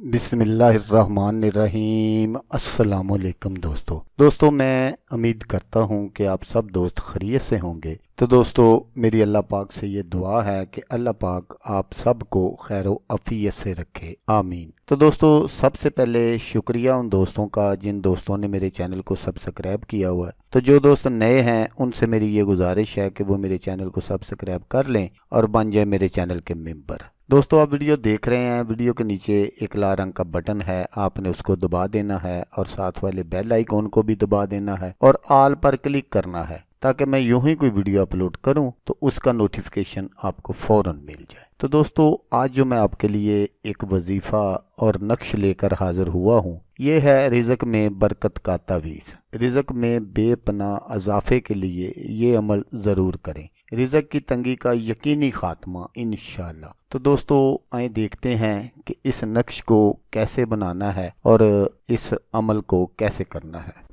बिस्मिल्लाहिर्रहमानिर्रहीम। अस्सलाम वालेकुम दोस्तों मैं उम्मीद करता हूँ कि आप सब दोस्त खैरियत से होंगे। तो दोस्तों मेरी अल्लाह पाक से ये दुआ है कि अल्लाह पाक आप सबको खैर व आफियत से रखे, आमीन। तो दोस्तों सबसे पहले शुक्रिया उन दोस्तों का जिन दोस्तों ने मेरे चैनल को सब्सक्राइब किया हुआ है। तो जो दोस्त नए हैं उनसे मेरी ये गुजारिश है कि वो मेरे चैनल को सब्सक्राइब कर लें और बन जाए मेरे चैनल के मेंबर। दोस्तों आप वीडियो देख रहे हैं, वीडियो के नीचे एक लाल रंग का बटन है, आपने उसको दबा देना है और साथ वाले बेल आइकॉन को भी दबा देना है और ऑल पर क्लिक करना है ताकि मैं यूं ही कोई वीडियो अपलोड करूं तो उसका नोटिफिकेशन आपको फौरन मिल जाए। तो दोस्तों आज जो मैं आपके लिए एक वजीफ़ा और नक्श लेकर हाजिर हुआ हूं, ये है रिज़्क़ में बरकत का तावीज़। रिज़्क़ में बेपनाह इजाफे के लिए ये अमल ज़रूर करें, रिज़्क़ की तंगी का यकीनी खात्मा इंशाअल्लाह। तो दोस्तों आए देखते हैं कि इस नक्श को कैसे बनाना है और इस अमल को कैसे करना है।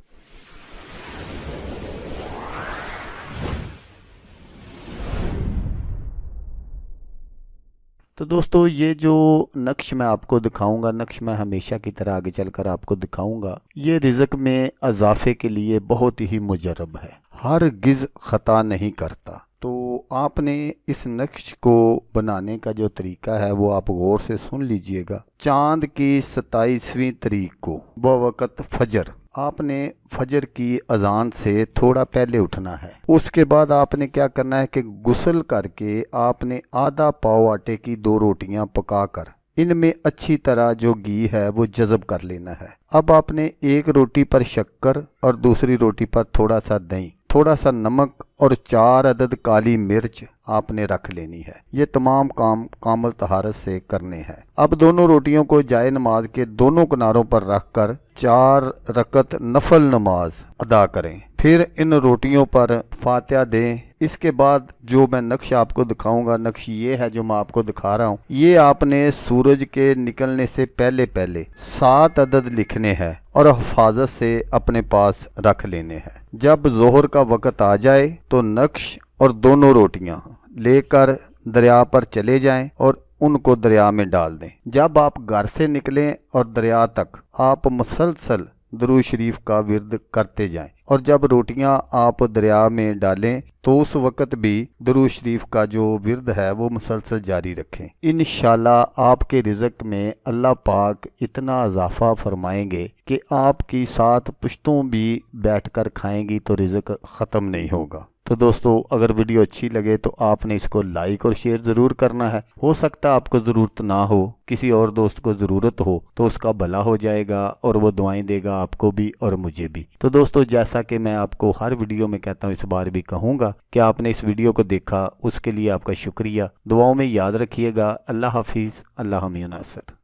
तो दोस्तों ये जो नक्श मैं आपको दिखाऊंगा, नक्श मैं हमेशा की तरह आगे चलकर आपको दिखाऊंगा, ये रिज़्क़ में इजाफे के लिए बहुत ही मुजर्रब है, हर गिज़ ख़ता नहीं करता। तो आपने इस नक्श को बनाने का जो तरीका है वो आप गौर से सुन लीजिएगा। चांद की 27वीं तारीख को बवक़्त फजर आपने फजर की अजान से थोड़ा पहले उठना है। उसके बाद आपने क्या करना है कि गुस्ल करके आपने आधा पाव आटे की 2 रोटियां पकाकर इनमें अच्छी तरह जो घी है वो जज़ब कर लेना है। अब आपने एक रोटी पर शक्कर और दूसरी रोटी पर थोड़ा सा दही, थोड़ा सा नमक और 4 अदद काली मिर्च आपने रख लेनी है। ये तमाम काम कामल तहारत से करने हैं। अब दोनों रोटियों को जाए नमाज के दोनों किनारों पर रखकर 4 रकत नफल नमाज अदा करें। फिर इन रोटियों पर फातिहा दें। इसके बाद जो मैं नक्श आपको दिखाऊंगा, नक्श ये है जो मैं आपको दिखा रहा हूँ, ये आपने सूरज के निकलने से पहले पहले 7 अदद लिखने हैं और हिफाजत से अपने पास रख लेने हैं। जब जोहर का वक़्त आ जाए तो नक्श और दोनों रोटियां लेकर दरिया पर चले जाएं और उनको दरिया में डाल दें। जब आप घर से निकलें और दरिया तक आप मुसलसल दुरूद शरीफ का विर्द करते जाएं और जब रोटियां आप दरिया में डालें तो उस वक़्त भी दुरूद शरीफ का जो विर्द है वो मुसलसल जारी रखें। इंशाल्लाह आपके रिज़्क़ में अल्लाह पाक इतना इजाफा फरमाएंगे कि आपकी 7 पुश्तों भी बैठकर खाएंगी तो रिज़्क़ ख़त्म नहीं होगा। तो दोस्तों अगर वीडियो अच्छी लगे तो आपने इसको लाइक और शेयर ज़रूर करना है। हो सकता है आपको ज़रूरत ना हो, किसी और दोस्त को ज़रूरत हो तो उसका भला हो जाएगा और वो दुआएं देगा आपको भी और मुझे भी। तो दोस्तों जैसा कि मैं आपको हर वीडियो में कहता हूँ, इस बार भी कहूँगा कि आपने इस वीडियो को देखा, उसके लिए आपका शुक्रिया। दुआओं में याद रखिएगा। अल्लाह हाफिज़, अल्लाह मियां नासर।